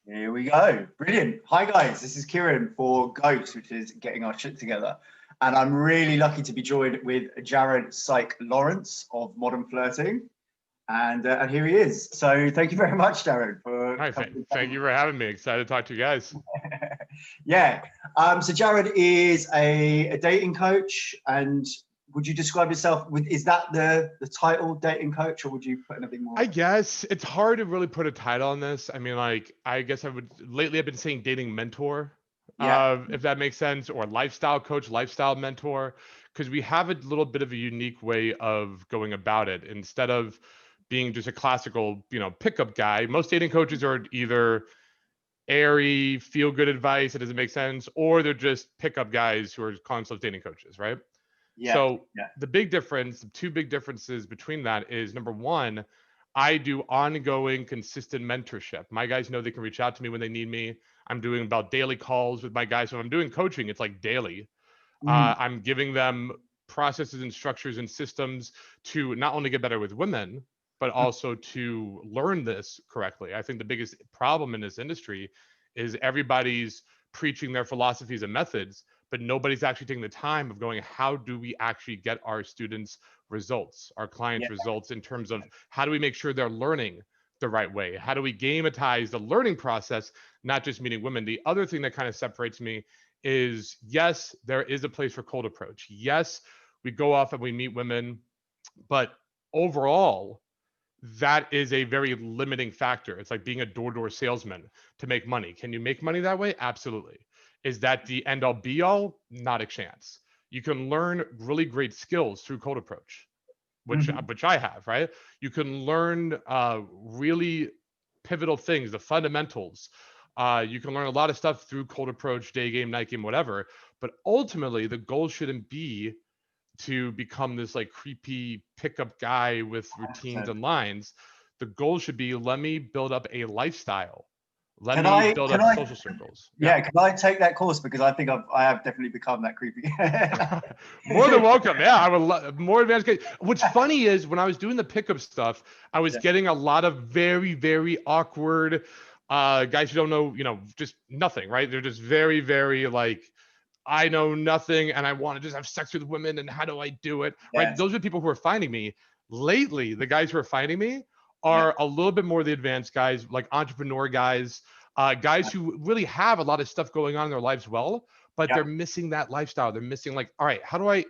Here we go. Brilliant. Hi, guys. This is Kieran for GOST, which is getting our shit together. And I'm really lucky to be joined with Jared Psych Laurence of Modern Flirting. And here he is. So thank you very much, Jared, for Hi, coming. thank you for having me. Excited to talk to you guys. Yeah. So Jared is a dating coach. And would you describe yourself with, is that the title, dating coach, or would you put anything more? I guess it's hard to really put a title on this. I mean, like, I guess lately I've been saying dating mentor, Yeah. if that makes sense, or lifestyle coach, lifestyle mentor, because we have a little bit of a unique way of going about it. Instead of being just a classical, pickup guy, most dating coaches are either airy, feel good advice that doesn't make sense, or they're just pickup guys who are calling themselves dating coaches, right? Yeah. So Yeah. the two big differences between that is number one, I do ongoing, consistent mentorship. My guys know they can reach out to me when they need me. I'm doing about daily calls with my guys. So if I'm doing coaching, it's like daily. Mm. I'm giving them processes and structures and systems to not only get better with women, but also to learn this correctly. I think the biggest problem in this industry is everybody's preaching their philosophies and methods, but nobody's actually taking the time of going, how do we actually get our students results, our clients Yeah. results, in terms of how do we make sure they're learning the right way? How do we gametize the learning process, not just meeting women? The other thing that kind of separates me is, yes, there is a place for cold approach. Yes, we go off and we meet women, but overall, that is a very limiting factor. It's like being a door-to-door salesman to make money. Can you make money that way? Absolutely. Is that the end all be all? Not a chance. You can learn really great skills through cold approach, which Mhm. which I have, right? You can learn really pivotal things, the fundamentals. You can learn a lot of stuff through cold approach, day game, night game, whatever. But ultimately, the goal shouldn't be to become this like creepy pickup guy with routines 100%. and lines. The goal should be, let me build up a lifestyle. Let Can me I, build can up I, social circles. Yeah. yeah, can I take that course? Because I think I have definitely become that creepy. More than welcome. Yeah, I would more advanced. What's funny is when I was doing the pickup stuff, I was Yeah. getting a lot of very, very awkward guys who don't know, just nothing, right? They're just very, very like, I know nothing and I want to just have sex with women and how do I do it? Right? Yes. Those are the people who are finding me. Lately, the guys who are finding me Yeah. are a little bit more the advanced guys, like entrepreneur guys, guys who really have a lot of stuff going on in their lives well, but Yeah. they're missing that lifestyle. They're missing, like, all right, how do I,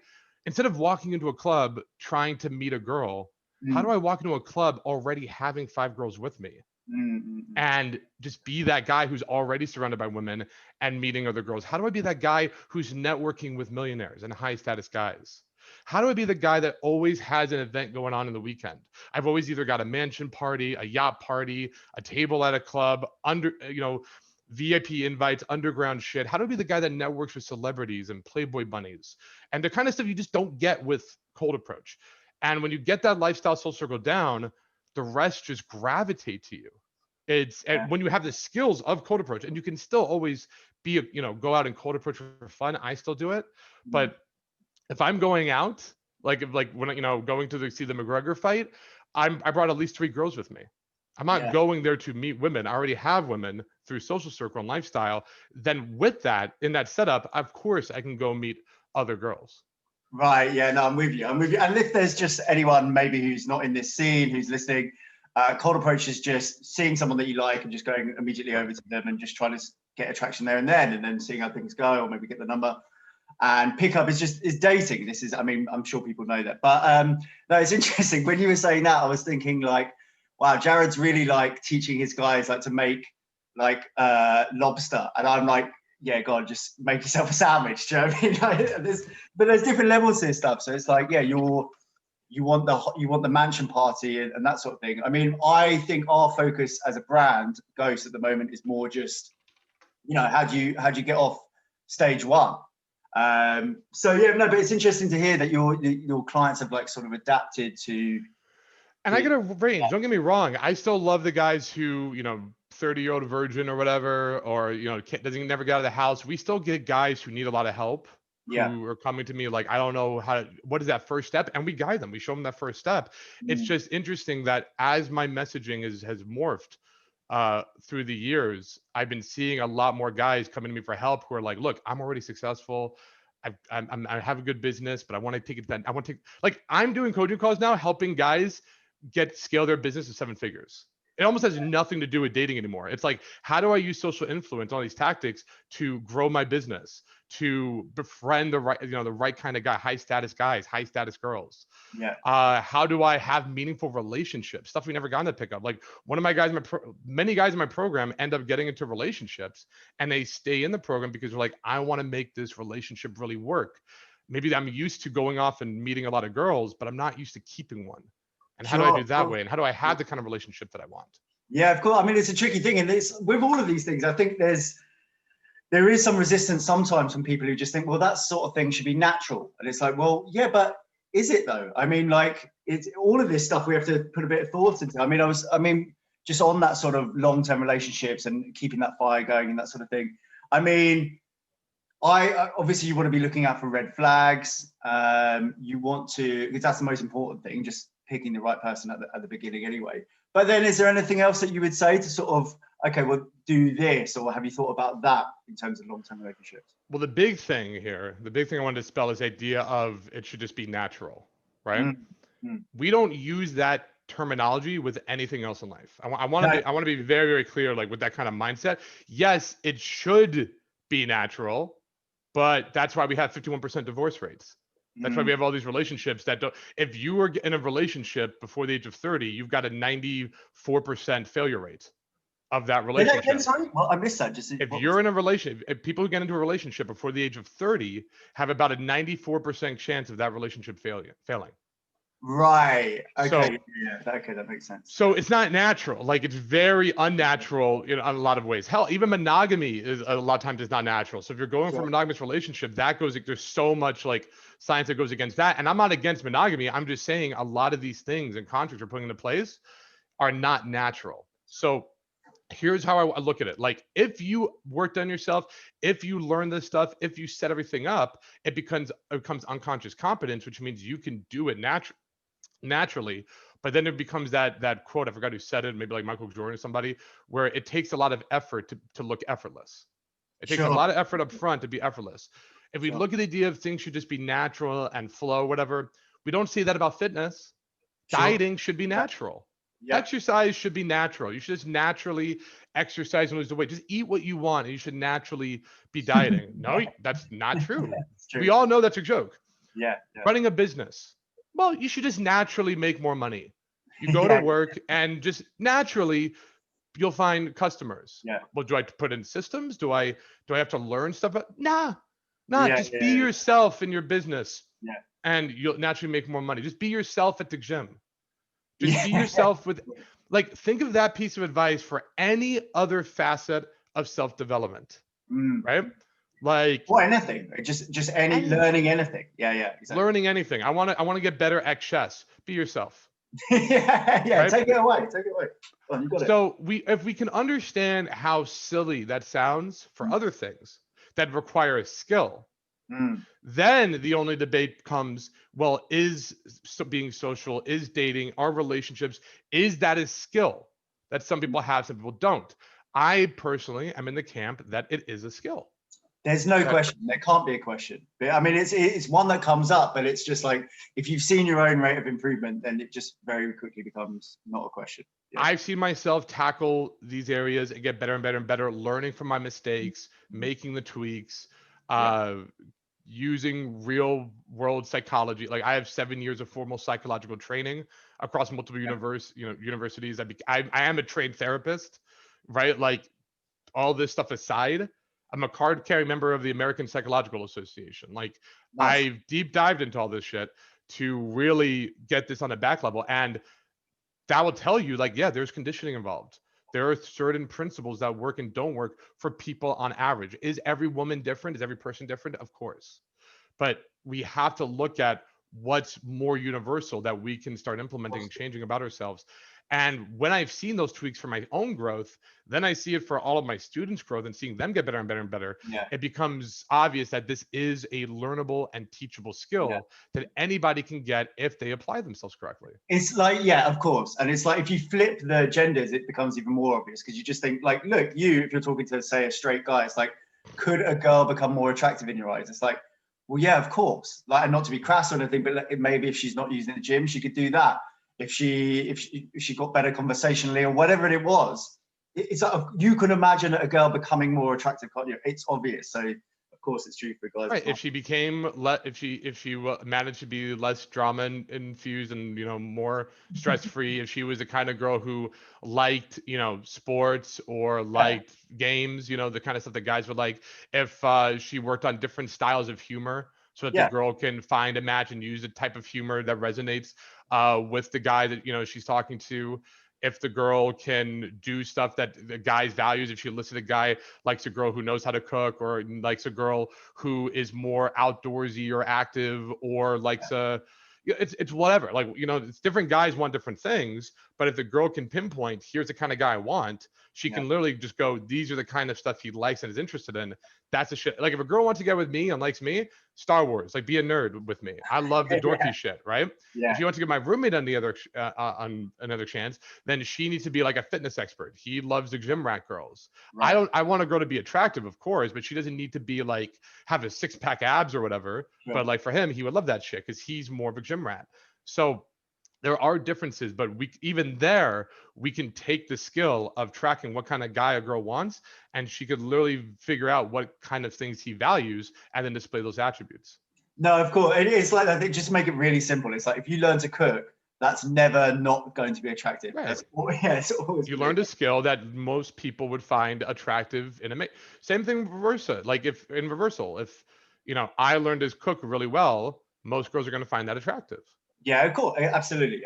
instead of walking into a club trying to meet a girl, how do Mm, I walk into a club already having five girls with me? mm, mm, mm. And just be that guy who's already surrounded by women and meeting other girls? How do I be that guy who's networking with millionaires and high status guys? How do I be the guy that always has an event going on in the weekend? I've always either got a mansion party, a yacht party, a table at a club, VIP invites, underground shit. How do I be the guy that networks with celebrities and Playboy bunnies and the kind of stuff you just don't get with cold approach? And when you get that lifestyle soul circle down, the rest just gravitate to you. It's Yeah. when you have the skills of cold approach, and you can still always be, go out and cold approach for fun. I still do it, Mm, but if I'm going out, like when going to see the McGregor fight, I brought at least three girls with me. I'm not yeah. going there to meet women. I already have women through social circle and lifestyle. Then with that, in that setup, of course, I can go meet other girls. Right. Yeah. No, I'm with you. I'm with you. And if there's just anyone maybe who's not in this scene, who's listening, cold approach is just seeing someone that you like and just going immediately Right. over to them and just trying to get attraction there and then seeing how things go, or maybe get the number. And pickup is dating. This is, I mean, I'm sure people know that, but no, it's interesting. When you were saying that, I was thinking like, wow, Jared's really like teaching his guys like to make like lobster, and I'm like, yeah, God, just make yourself a sandwich. Do you know what I mean? Like, there's different levels to this stuff. So it's like, yeah, you want the mansion party and that sort of thing. I mean, I think our focus as a brand, Ghost, at the moment is more just, how do you get off stage one? So yeah, no, but it's interesting to hear that your clients have like sort of adapted And I to get a range. Don't get me wrong. I still love the guys who, 30-year-old virgin or whatever, or, doesn't never get out of the house. We still get guys who need a lot of help, yeah. who are coming to me like, I don't know what is that first step? And we guide them. We show them that first step. It's Mm, just interesting that as my messaging has morphed, through the years, I've been seeing a lot more guys coming to me for help who are like, look, I'm already successful. I have a good business, but I want to take it. I want to take, like, I'm doing coaching calls now, helping guys scale their business to 7 figures. It almost has nothing to do with dating anymore. It's like, how do I use social influence, all these tactics to grow my business, to befriend the right, the right kind of guy, high status guys, high status girls. Yeah. How do I have meaningful relationships? Stuff we never got to pick up. Like one of my guys, many guys in my program end up getting into relationships, and they stay in the program because they're like, I want to make this relationship really work. Maybe I'm used to going off and meeting a lot of girls, but I'm not used to keeping one. And how do I do that way? And how do I have the kind of relationship that I want? Yeah, of course. I mean, it's a tricky thing. And it's, with all of these things, I think there is some resistance sometimes from people who just think, well, that sort of thing should be natural. And it's like, well, yeah, but is it though? I mean, like, it's all of this stuff we have to put a bit of thought into. I mean, just on that sort of long-term relationships and keeping that fire going and that sort of thing. I mean, obviously you want to be looking out for red flags. You want to, because that's the most important thing, just picking the right person at the beginning anyway. But then is there anything else that you would say to sort of, okay, well, do this, or have you thought about that in terms of long-term relationships? Well, the big thing I wanted to spell is the idea of it should just be natural, right? We don't use that terminology with anything else in life. I want to be very, very clear, like with that kind of mindset. Yes, it should be natural, but that's why we have 51% divorce rates. That's why we have all these relationships that don't. If you were in a relationship before the age of 30, you've got a 94% failure rate of that relationship. Sorry, well, I missed that. If you're in a relationship, if people who get into a relationship before the age of 30 have about a 94% chance of that relationship failing. Right. Okay. So, yeah. Okay, that makes sense. So it's not natural. Like, it's very unnatural in a lot of ways. Hell, even monogamy is a lot of times is not natural. So if you're going for a monogamous relationship, there's so much like science that goes against that. And I'm not against monogamy. I'm just saying a lot of these things and contracts we're putting into place are not natural. So here's how I look at it. Like, if you worked on yourself, if you learn this stuff, if you set everything up, it becomes unconscious competence, which means you can do it naturally. But then it becomes that quote, I forgot who said it, maybe like Michael Jordan or somebody, where it takes a lot of effort to look effortless. It takes a lot of effort up front to be effortless. If we look at the idea of things should just be natural and flow, whatever, we don't see that about fitness. Dieting should be natural. Exercise should be natural. You should just naturally exercise and lose the weight. Just eat what you want and you should naturally be dieting. No, that's not true. We all know that's a joke. Running a business, well, you should just naturally make more money. You go to work and just naturally you'll find customers. Well, do I put in systems? Do I have to learn stuff? Nah. Just be yourself in your business. And you'll naturally make more money. Just be yourself at the gym. Just be yourself with, like, think of that piece of advice for any other facet of self-development, right? Like, or anything, just learning anything. Exactly. Learning anything. I want to get better at chess. Be yourself. Right? Take it away. Oh, you got it. So if we can understand how silly that sounds for other things that require a skill, then the only debate comes, well, is being social, is dating, are relationships, is that a skill that some people have, some people don't? I personally am in the camp that it is a skill. There's no question. There can't be a question. But I mean, it's one that comes up, but it's just like, if you've seen your own rate of improvement, then it just very quickly becomes not a question. I've seen myself tackle these areas and get better and better and better, learning from my mistakes, making the tweaks, using real world psychology. Like, I have 7 years of formal psychological training across multiple universities. I am a trained therapist, right? Like, all this stuff aside, I'm a card-carrying member of the American Psychological Association. Like, I've deep dived into all this shit to really get this on a back level. And that will tell you, like, yeah, there's conditioning involved. There are certain principles that work and don't work for people on average. Is every woman different? Is every person different? Of course. But we have to look at what's more universal that we can start implementing and changing about ourselves. And when I've seen those tweaks for my own growth, then I see it for all of my students' growth and seeing them get better and better and better. Yeah. It becomes obvious that this is a learnable and teachable skill that anybody can get if they apply themselves correctly. It's like, yeah, of course. And it's like, if you flip the genders, it becomes even more obvious, because you just think like, look, if you're talking to, say, a straight guy, it's like, could a girl become more attractive in your eyes? It's like, well, yeah, of course. Like, and not to be crass or anything, but like, maybe if she's not using the gym, she could do that. If she got better conversationally or whatever it was, it's like, you can imagine a girl becoming more attractive, can't you? It's obvious. So of course it's true for guys. Right. If she became if she managed to be less drama infused and, you know, more stress free, if she was the kind of girl who liked, you know, sports or liked games, you know, the kind of stuff that guys would like, if she worked on different styles of humor so that the girl can find a match and use a type of humor that resonates with the guy that, you know, she's talking to. If the girl can do stuff that the guy's values, if she listens to a guy likes a girl who knows how to cook, or likes a girl who is more outdoorsy or active, or likes a, it's whatever. Like, you know, it's different guys want different things, but if the girl can pinpoint, here's the kind of guy I want, she can literally just go, these are the kind of stuff he likes and is interested in. That's the shit. Like, if a girl wants to get with me and likes me, Star Wars, like, be a nerd with me. I love the dorky shit, right? If you want to give my roommate on the other on another chance, then she needs to be like a fitness expert. He loves the gym rat girls. I want a girl to be attractive, of course, but she doesn't need to be like have a 6-pack abs or whatever. But like, for him, he would love that shit because he's more of a gym rat. So there are differences, but we can take the skill of tracking what kind of guy a girl wants, and she could literally figure out what kind of things he values and then display those attributes. No, of course. It's like, I think, just make it really simple. It's like, if you learn to cook, that's never not going to be attractive. Right. It's always you learned a skill that most people would find attractive in a same thing reversa. Like, if in reversal, if, you know, I learned to cook really well, most girls are going to find that attractive. Yeah, of course, absolutely.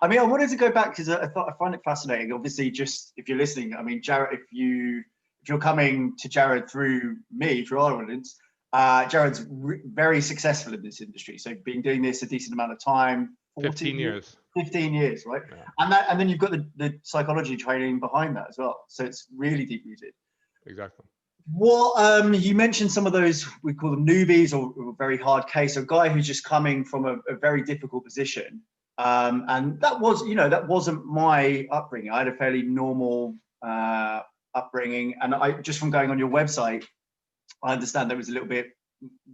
I mean, I wanted to go back because I find it fascinating. Obviously, just if you're listening, I mean, Jared, if you're coming to Jared through me, through our audience, Jared's very successful in this industry. So been doing this a decent amount of time. 15 years. 15 years, right? Yeah. And then you've got the psychology training behind that as well. So it's really deep rooted. Exactly. What you mentioned some of those, we call them newbies, or very hard case, a guy who's just coming from a very difficult position, and that wasn't my upbringing. I had a fairly normal upbringing, and I just, from going on your website, I understand that was a little bit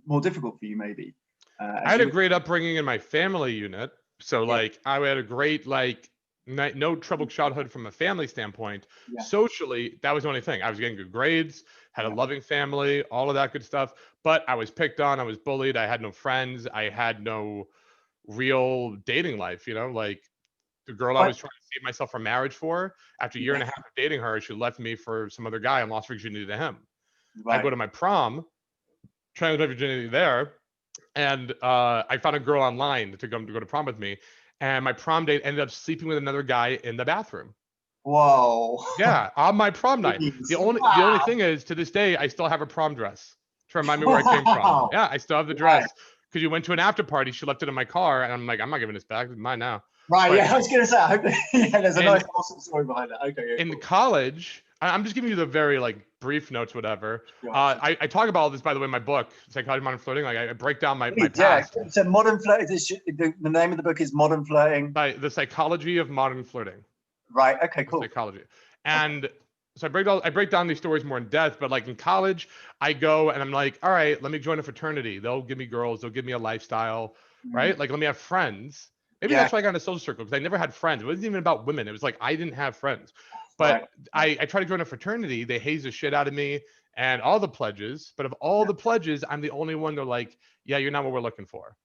more difficult for you, maybe. I had a great upbringing in my family unit, so like, I had a great, like, no troubled childhood from a family standpoint. Socially, that was the only thing. I was getting good grades, had a loving family, all of that good stuff, but I was picked on, I was bullied, I had no friends, I had no real dating life, you know. Like, the girl I was trying to save myself from marriage for, after a year and a half of dating her, she left me for some other guy and lost virginity to him. I go to my prom, trying to have virginity there, and I found a girl online to go to prom with me. And my prom date ended up sleeping with another guy in the bathroom. Whoa. Yeah, on my prom night. The only thing is, to this day, I still have a prom dress to remind me where I came from. Yeah, I still have the dress. Because you went to an after party, she left it in my car, and I'm like, I'm not giving this back. It's mine now. Right, but, I was going to say, I hope there's a nice awesome story behind that. Okay. Yeah, in college, I'm just giving you the very, like, brief notes, whatever. I talk about all this, by the way, in my book, Psychology of Modern Flirting. Like, I break down my past. So Modern Flirting, the name of the book is Modern Flirting. By the Psychology of Modern Flirting. Right. Okay, cool. Psychology. And so I break down these stories more in depth, but like, in college, I go and I'm like, all right, let me join a fraternity. They'll give me girls, they'll give me a lifestyle, right? Like, let me have friends. Maybe that's why I got in a social circle, because I never had friends. It wasn't even about women. It was like, I didn't have friends. But I tried to join a fraternity. They haze the shit out of me and all the pledges. But of all the pledges, I'm the only one. They're like, yeah, you're not what we're looking for.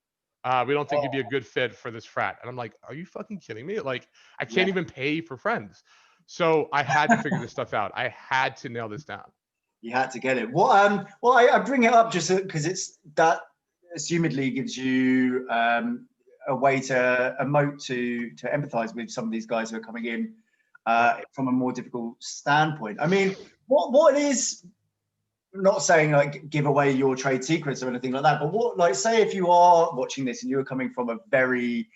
We don't think you'd be a good fit for this frat. And I'm like, are you fucking kidding me? Like, I can't even pay for friends. So I had to figure this stuff out. I had to nail this down. You had to get it. Well, I bring it up just because it's that assumedly gives you a way to emote, to empathize with some of these guys who are coming in from a more difficult standpoint. I mean, what is, not saying like give away your trade secrets or anything like that, but what, like, say if you are watching this and you're coming from a very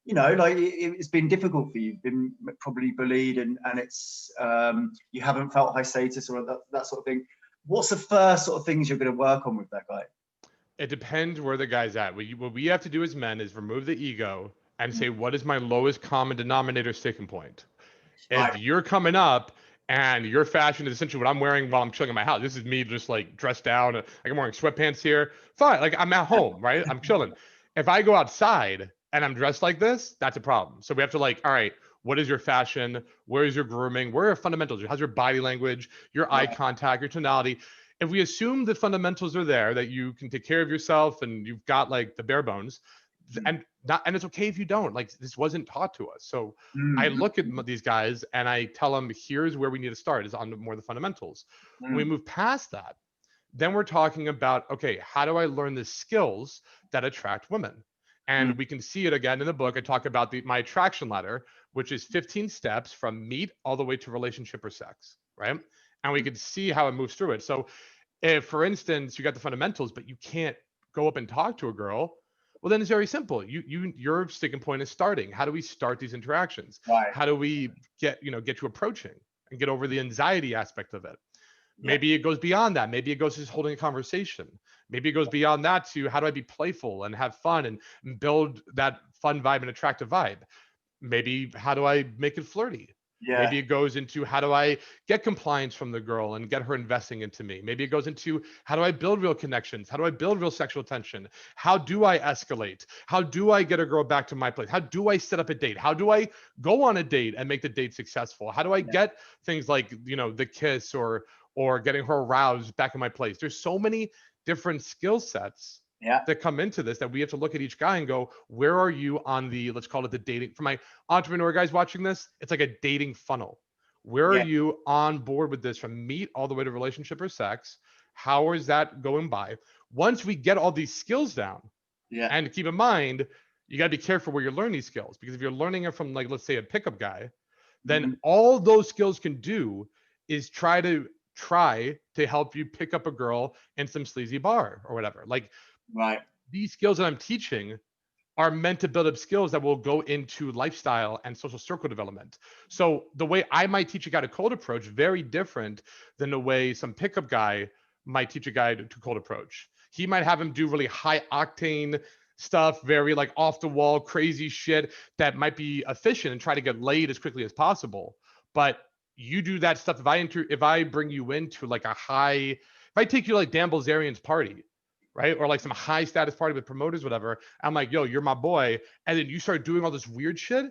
you know, like it's been difficult for you. You've been probably bullied, and it's you haven't felt high status or that sort of thing. What's the first sort of things you're going to work on with that guy? It depends where the guy's at. What we have to do as men is remove the ego and say, what is my lowest common denominator sticking point? If Right. you're coming up and your fashion is essentially what I'm wearing while I'm chilling in my house, this is me just like dressed down, like I'm wearing sweatpants here, fine. Like I'm at home, right? I'm chilling. If I go outside and I'm dressed like this, that's a problem. So we have to like, all right, what is your fashion? Where is your grooming? Where are your fundamentals? How's your body language, your eye contact, your tonality? If we assume the fundamentals are there, that you can take care of yourself and you've got like the bare bones, and it's okay if you don't. Like this wasn't taught to us. So I look at these guys and I tell them, here's where we need to start, is on more the fundamentals. When we move past that, then we're talking about, okay, how do I learn the skills that attract women? And we can see it again in the book. I talk about my attraction ladder, which is 15 steps from meet all the way to relationship or sex, right? And we can see how it moves through it. So if, for instance, you got the fundamentals, but you can't go up and talk to a girl, well, then it's very simple. Your sticking point is starting. How do we start these interactions? Right. How do we get you approaching and get over the anxiety aspect of it? Maybe it goes beyond that. Maybe it goes to just holding a conversation. Maybe it goes beyond that to how do I be playful and have fun and build that fun vibe and attractive vibe. Maybe how do I make it flirty? Maybe it goes into how do I get compliance from the girl and get her investing into me. Maybe it goes into how do I build real connections? How do I build real sexual tension? How do I escalate? How do I get a girl back to my place? How do I set up a date? How do I go on a date and make the date successful? How do I get things like, the kiss or getting her aroused back in my place? There's so many different skill sets that come into this that we have to look at each guy and go, where are you on the, let's call it the dating, for my entrepreneur guys watching this, it's like a dating funnel. Where are you on board with this from meet all the way to relationship or sex? How is that going by? Once we get all these skills down, and keep in mind, you got to be careful where you're learning these skills, because if you're learning it from, like, let's say a pickup guy, then all those skills can do is try to help you pick up a girl in some sleazy bar or whatever. Like, these skills that I'm teaching are meant to build up skills that will go into lifestyle and social circle development. So the way I might teach a guy to cold approach, very different than the way some pickup guy might teach a guy to cold approach. He might have him do really high octane stuff, very like off the wall, crazy shit that might be efficient and try to get laid as quickly as possible. But you do that stuff. If I bring you into like if I take you to like Dan Bilzerian's party, right? Or like some high status party with promoters, whatever. I'm like, yo, you're my boy. And then you start doing all this weird shit,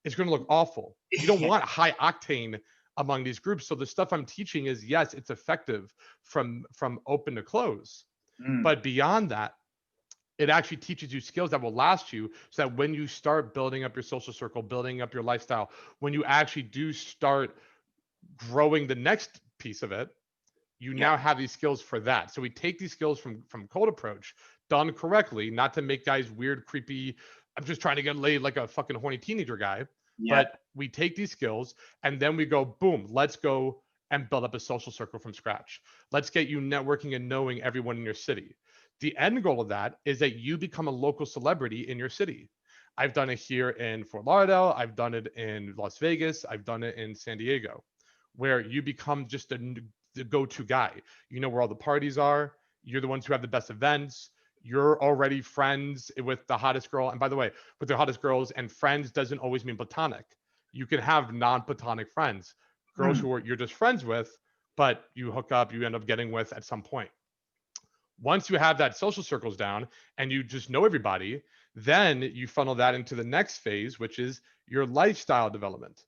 it's going to look awful. You don't want high octane among these groups. So the stuff I'm teaching is, yes, it's effective from open to close. But beyond that, it actually teaches you skills that will last you, so that when you start building up your social circle, building up your lifestyle, when you actually do start growing the next piece of it, you now have these skills for that. So we take these skills from cold approach done correctly, not to make guys weird, creepy, I'm just trying to get laid like a fucking horny teenager guy. But we take these skills and then we go, boom, let's go and build up a social circle from scratch. Let's get you networking and knowing everyone in your city. The end goal of that is that you become a local celebrity in your city. I've done it here in Fort Lauderdale. I've done it in Las Vegas. I've done it in San Diego, where you become just the go-to guy. You know where all the parties are. You're the ones who have the best events. You're already friends with the hottest girl. And by the way, with the hottest girls, and friends doesn't always mean platonic. You can have non-platonic friends, girls who you're just friends with, but you hook up, you end up getting with at some point. Once you have that social circles down and you just know everybody, then you funnel that into the next phase, which is your lifestyle development.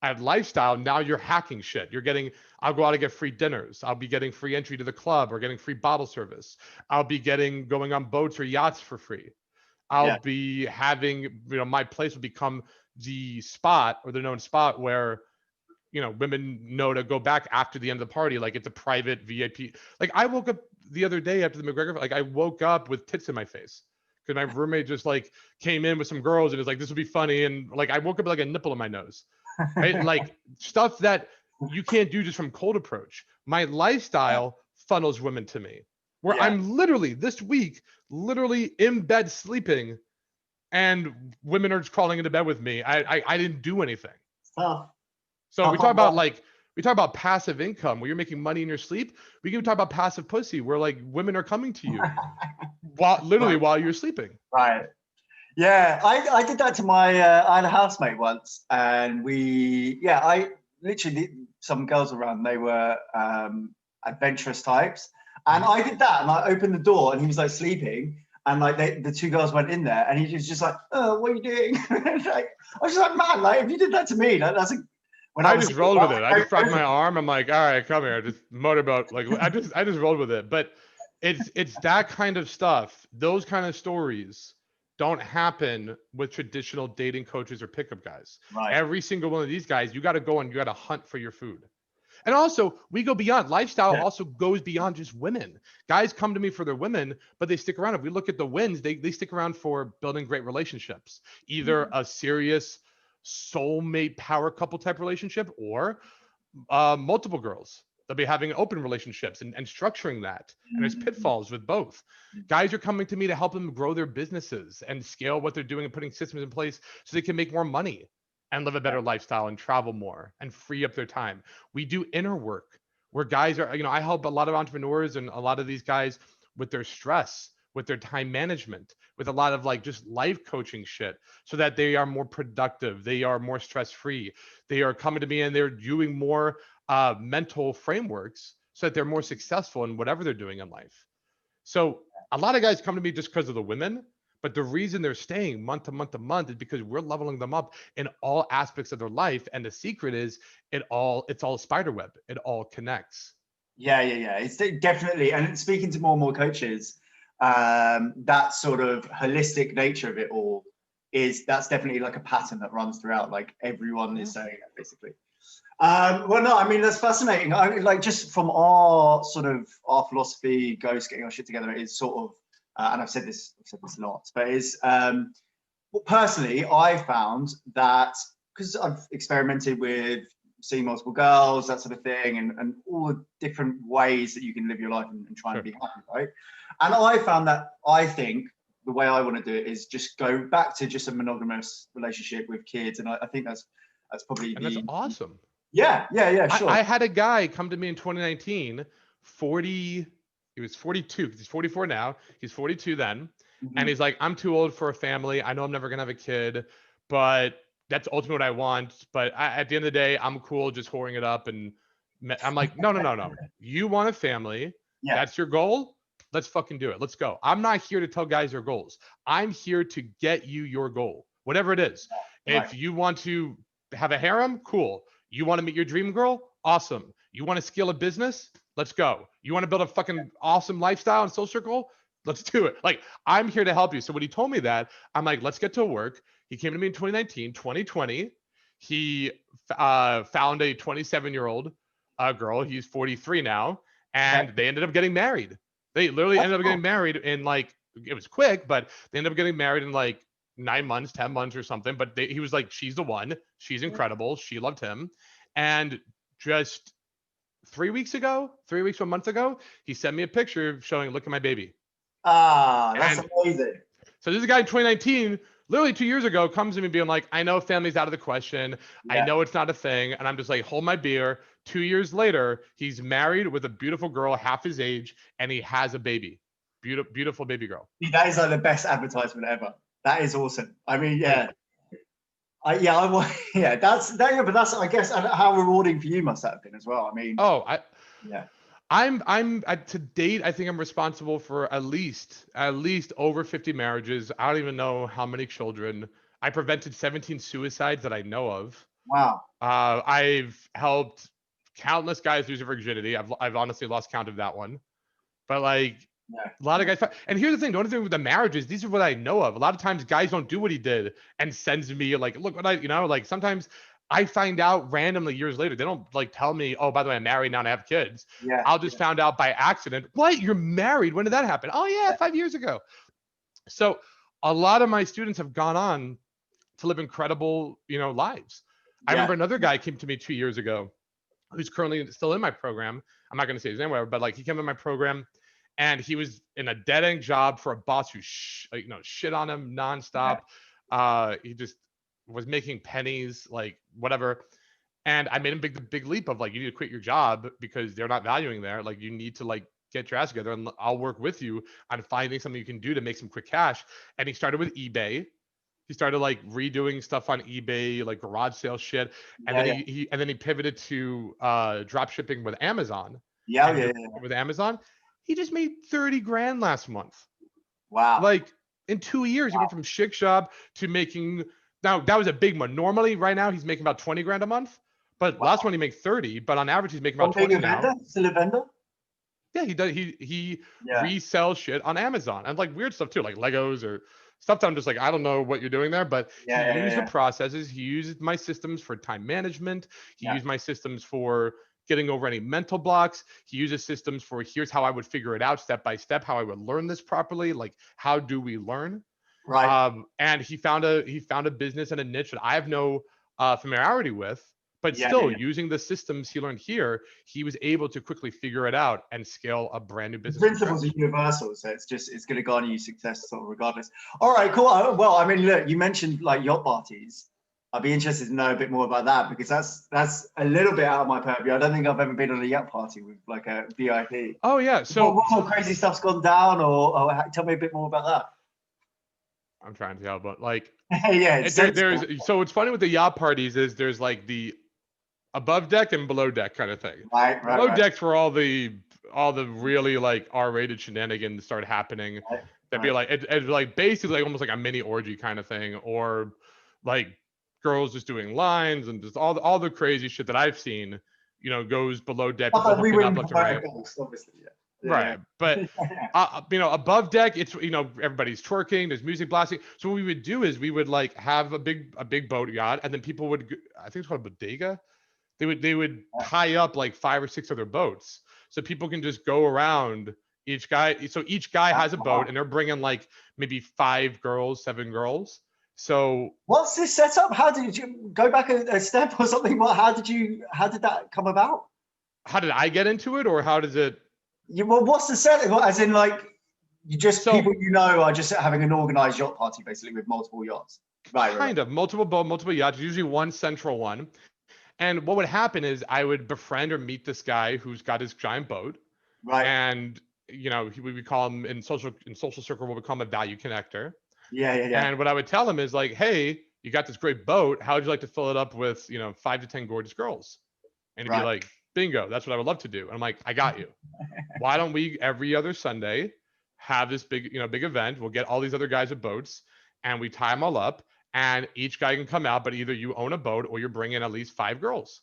At lifestyle, now you're hacking shit. I'll go out and get free dinners. I'll be getting free entry to the club or getting free bottle service. I'll be going on boats or yachts for free. I'll be having, my place will become the spot or the known spot where, women know to go back after the end of the party. Like it's a private VIP. Like I woke up the other day after the McGregor, like I woke up with tits in my face because my roommate just like came in with some girls and was like, this would be funny. And like, I woke up with like a nipple in my nose. Right? Like stuff that you can't do just from cold approach. My lifestyle funnels women to me, where I'm literally this week, literally in bed sleeping and women are just crawling into bed with me. I didn't do anything. Tough. So Tough on both. we talk about passive income where you're making money in your sleep. We can talk about passive pussy where like women are coming to you while you're sleeping. Right. Yeah, I did that to my I had a housemate once, and I literally, some girls around, they were adventurous types, and I did that, and I opened the door, and he was like sleeping, and like the two girls went in there, and he was just like, oh, what are you doing? Like, I was just like, man, like if you did that to me, that's a, when I was just rolled with it. I just wrapped my arm. I'm like, all right, come here. Just motorboat. Like I just rolled with it. But it's that kind of stuff. Those kind of stories don't happen with traditional dating coaches or pickup guys. Right. Every single one of these guys, you got to go and you got to hunt for your food. And also, we go beyond. Lifestyle also goes beyond just women. Guys come to me for their women, but they stick around. If we look at the wins, they stick around for building great relationships, either a serious soulmate power couple type relationship or multiple girls. They'll be having open relationships and structuring that. And there's pitfalls with both. Guys are coming to me to help them grow their businesses and scale what they're doing and putting systems in place so they can make more money and live a better lifestyle and travel more and free up their time. We do inner work where guys are, I help a lot of entrepreneurs and a lot of these guys with their stress, with their time management, with a lot of like just life coaching shit so that they are more productive. They are more stress free. They are coming to me and they're doing more mental frameworks so that they're more successful in whatever they're doing in life. So a lot of guys come to me just because of the women, but the reason they're staying month to month to month is because we're leveling them up in all aspects of their life. And the secret is it's all a spider web. It all connects. Yeah. It's definitely, and speaking to more and more coaches, that sort of holistic nature of it all that's definitely like a pattern that runs throughout. Like everyone is saying it basically. Well, no, I mean, that's fascinating. I mean, like just from our philosophy, GOST, getting our shit together is sort of, and I've said this lots, but is well, personally, I found that because I've experimented with seeing multiple girls, that sort of thing, and all the different ways that you can live your life and try and be happy, right? And I found that I think the way I want to do it is just go back to just a monogamous relationship with kids, and I think that's probably that's awesome. Yeah, sure. I had a guy come to me in 2019, 40, he was 42, because he's 44 now. He's 42 then. And he's like, I'm too old for a family. I know I'm never going to have a kid, but that's ultimately what I want. But at the end of the day, I'm cool just whoring it up. And I'm like, no. You want a family. Yeah. That's your goal. Let's fucking do it. Let's go. I'm not here to tell guys their goals. I'm here to get you your goal, whatever it is. Right. If you want to have a harem, cool. You want to meet your dream girl? Awesome. You want to scale a business? Let's go. You want to build a fucking awesome lifestyle and social circle? Let's do it. Like, I'm here to help you. So when he told me that, I'm like, let's get to work. He came to me in 2019, 2020. He found a 27-year-old girl. He's 43 now. And they ended up getting married. They literally ended up getting married in like, it was quick, but they ended up getting married in like 9 months, 10 months or something. But he was like, she's the one. She's incredible. She loved him. And just 3 weeks to a month ago, he sent me a picture showing, look at my baby. Ah, that's amazing. So this is a guy in 2019, literally 2 years ago, comes to me being like, I know family's out of the question. Yeah. I know it's not a thing. And I'm just like, hold my beer. 2 years later, he's married with a beautiful girl, half his age, and he has a baby. Beautiful baby girl. That is like the best advertisement ever. That is awesome. I mean, yeah. But that's I guess how rewarding for you must have been as well. I mean, I'm to date, I think I'm responsible for at least over 50 marriages. I don't even know how many children. I prevented 17 suicides that I know of. Wow. I've helped countless guys lose their virginity. I've honestly lost count of that one. But like a lot of guys. And here's the thing, the only thing with the marriages, these are what I know of. A lot of times guys don't do what he did and sends me like, look what like sometimes I find out randomly years later. They don't like tell me, oh, by the way, I'm married now and I have kids. Yeah. I'll just found out by accident. What? You're married? When did that happen? Oh yeah, 5 years ago. So a lot of my students have gone on to live incredible, lives. I remember another guy came to me 2 years ago who's currently still in my program. I'm not going to say his name, but like he came in my program and he was in a dead end job for a boss who shit on him nonstop. He just was making pennies, like whatever. And I made him the big leap of like, you need to quit your job because they're not valuing there. Like you need to like get your ass together, and I'll work with you on finding something you can do to make some quick cash. And he started with eBay. He started like redoing stuff on eBay, like garage sale shit. And then he pivoted to drop shipping with Amazon. With Amazon, he just made 30 grand last month. Wow. Like in 2 years, he went from Chic Shop to making, now that was a big one. Normally right now he's making about 20 grand a month, but last one he made 30, but on average he's making about 20 now. Vendor? Still a vendor? Yeah, he does. He resells shit on Amazon and like weird stuff too, like Legos or stuff that I'm just like, I don't know what you're doing there, but he used the processes. He used my systems for time management. He used my systems for getting over any mental blocks. He uses systems for here's how I would figure it out step by step, how I would learn this properly. Like, how do we learn? Right. And he found a business and a niche that I have no familiarity with. But still, using the systems he learned here, he was able to quickly figure it out and scale a brand new business. The principles are universal, so it's going to garner you success sort of regardless. All right, cool. Well, I mean, look, you mentioned like yacht parties. I'd be interested to know a bit more about that because that's a little bit out of my purview. I don't think I've ever been on a yacht party with like a VIP. Oh yeah, so what crazy stuff's gone down, or tell me a bit more about that. I'm trying to tell, but like, so what's funny with the yacht parties is there's like the above deck and below deck kind of thing. Right. Below deck's where all the really like R-rated shenanigans start happening. That'd be like it like basically like almost like a mini orgy kind of thing, or like girls just doing lines and just all the crazy shit that I've seen, goes below deck. We wouldn't left and right. Obviously, Right. But, above deck, it's, everybody's twerking, there's music blasting. So what we would do is we would like have a big boat yacht, and then people would, I think it's called a bodega. They would tie up like 5 or 6 other boats. So people can just go around each guy. So each guy has a boat and they're bringing like maybe 5 girls, 7 girls. So what's this setup? How did you go back a step or something? How did that come about? How did I get into it, or how does it? Well, what's the setup? As in, like, people are just having an organized yacht party, basically, with multiple yachts. Kind of multiple yachts, usually one central one. And what would happen is I would befriend or meet this guy who's got his giant boat. Right. And we call him in social circle, what we call him a value connector. Yeah. And what I would tell him is like, hey, you got this great boat. How would you like to fill it up with 5 to 10 gorgeous girls? And he'd be like, bingo, that's what I would love to do. And I'm like, I got you. Why don't we every other Sunday have this big event? We'll get all these other guys with boats and we tie them all up, and each guy can come out, but either you own a boat or you're bringing at least 5 girls.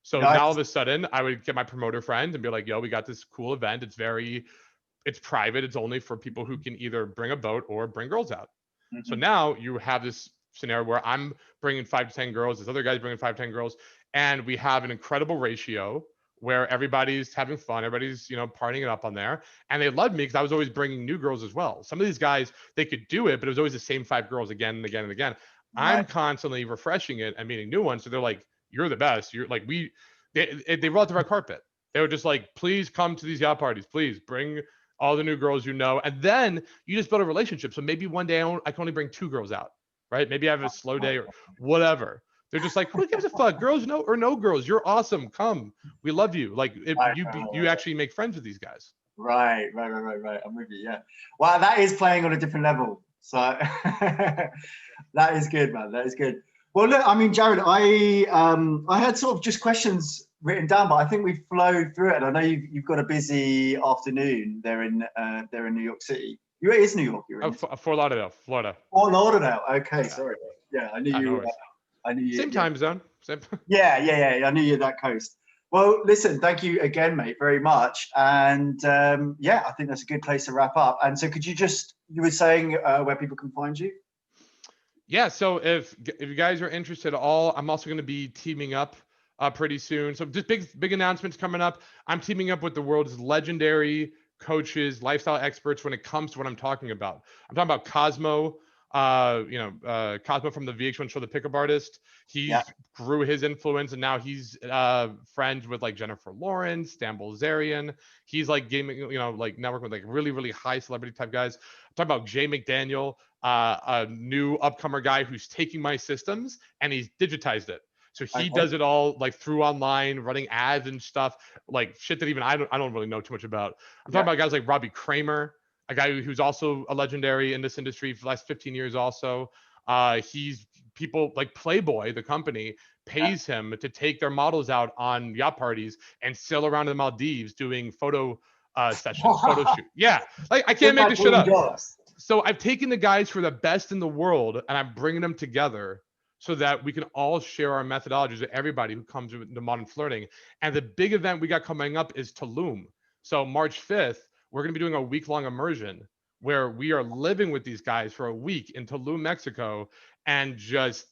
So now all of a sudden I would get my promoter friend and be like, yo, we got this cool event. It's private. It's only for people who can either bring a boat or bring girls out. Mm-hmm. So now you have this scenario where I'm bringing 5 to 10 girls. This other guy's bringing 5 to 10 girls. And we have an incredible ratio where everybody's having fun. Everybody's, partying it up on there. And they loved me because I was always bringing new girls as well. Some of these guys, they could do it, but it was always the same 5 girls again and again and again. Right. I'm constantly refreshing it and meeting new ones. So they're like, you're the best. You're like, they roll out the red carpet. They were just like, please come to these yacht parties. Please bring all the new girls and then you just build a relationship. So maybe one day I can only bring 2 girls out, right? Maybe I have a slow day or whatever. They're just like, who gives a fuck? Girls or no girls, you're awesome. Come, we love you. Like you actually make friends with these guys. Right. I'm with you. Yeah. Wow, that is playing on a different level. So that is good, man. That is good. Well, look, I mean, Jared, I had sort of just questions written down, but I think we've flowed through it. I know you've got a busy afternoon there in New York City. It is New York. You're in Fort Lauderdale, Florida. Fort Lauderdale. Okay, sorry. Yeah, I knew you. I knew you. Same time zone. Same. Yeah. I knew you're that coast. Well, listen, thank you again, mate, very much. And I think that's a good place to wrap up. And so could you were saying where people can find you? Yeah, so if you guys are interested at all, I'm also going to be teaming up pretty soon. So just big announcements coming up. I'm teaming up with the world's legendary coaches, lifestyle experts when it comes to what I'm talking about. I'm talking about Cosmo, Cosmo from the VH1 show, The Pickup Artist. He's Yeah. grew his influence, and now he's friends with like Jennifer Lawrence, Dan Bilzerian. He's like gaming, like networking with like really, really high celebrity type guys. I'm talking about Jay McDaniel, a new upcomer guy who's taking my systems and he's digitized it. So he does it all like through online, running ads and stuff, like shit that even I don't really know too much about. I'm talking about guys like Robbie Kramer, a guy who's also a legendary in this industry for the last 15 years also. He's people like Playboy, the company, pays him to take their models out on yacht parties and sail around the Maldives doing photo sessions, photo shoot. Yeah, like I can't make this shit up. So I've taken the guys who are the best in the world and I'm bringing them together so that we can all share our methodologies with everybody who comes into Modern Flirting. And the big event we got coming up is Tulum. So March 5th, we're going to be doing a week-long immersion where we are living with these guys for a week in Tulum, Mexico, and just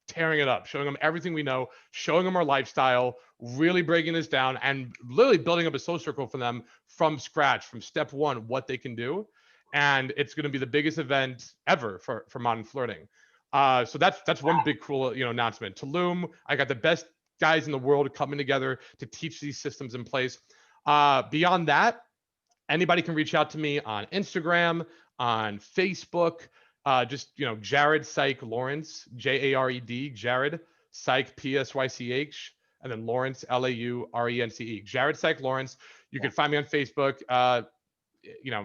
tearing it up, showing them everything we know, showing them our lifestyle, really breaking this down, and literally building up a social circle for them from scratch, from step one, what they can do. And it's going to be the biggest event ever for Modern Flirting. So that's one big cool announcement. Tulum, I got the best guys in the world coming together to teach these systems in place. Beyond that, anybody can reach out to me on Instagram, on Facebook. Just Jared Psych Laurence, Jared, Jared Psych Psych, and then Laurence Laurence. Jared Psych Laurence. You can find me on Facebook.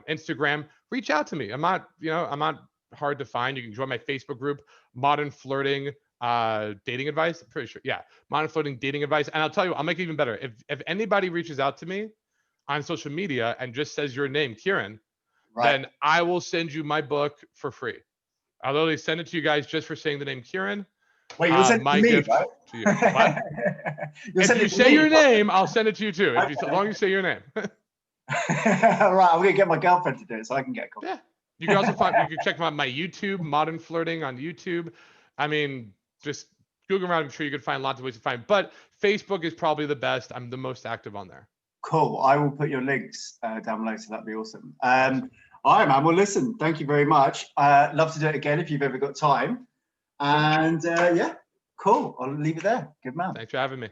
Instagram. Reach out to me. I'm not hard to find. You can join my Facebook group, Modern Flirting Dating Advice. I'm pretty sure. Yeah. Modern Flirting Dating Advice. And I'll tell you, I'll make it even better. If anybody reaches out to me on social media and just says your name, Kieran, then I will send you my book for free. I'll literally send it to you guys just for saying the name Kieran. Wait, you'll send it to me, gift right? to you. What? If you say your name, I'll send it to you too. As long as you say your name. Right, I'm gonna get my girlfriend to do it so I can get a copy. Yeah. You can also you can check out my YouTube, Modern Flirting on YouTube. I mean, just Google around. I'm sure you can find lots of ways to find. But Facebook is probably the best. I'm the most active on there. Cool. I will put your links down below, so that'd be awesome. All right, man. Well, listen, thank you very much. Love to do it again if you've ever got time. And yeah, cool. I'll leave it there. Good man. Thanks for having me.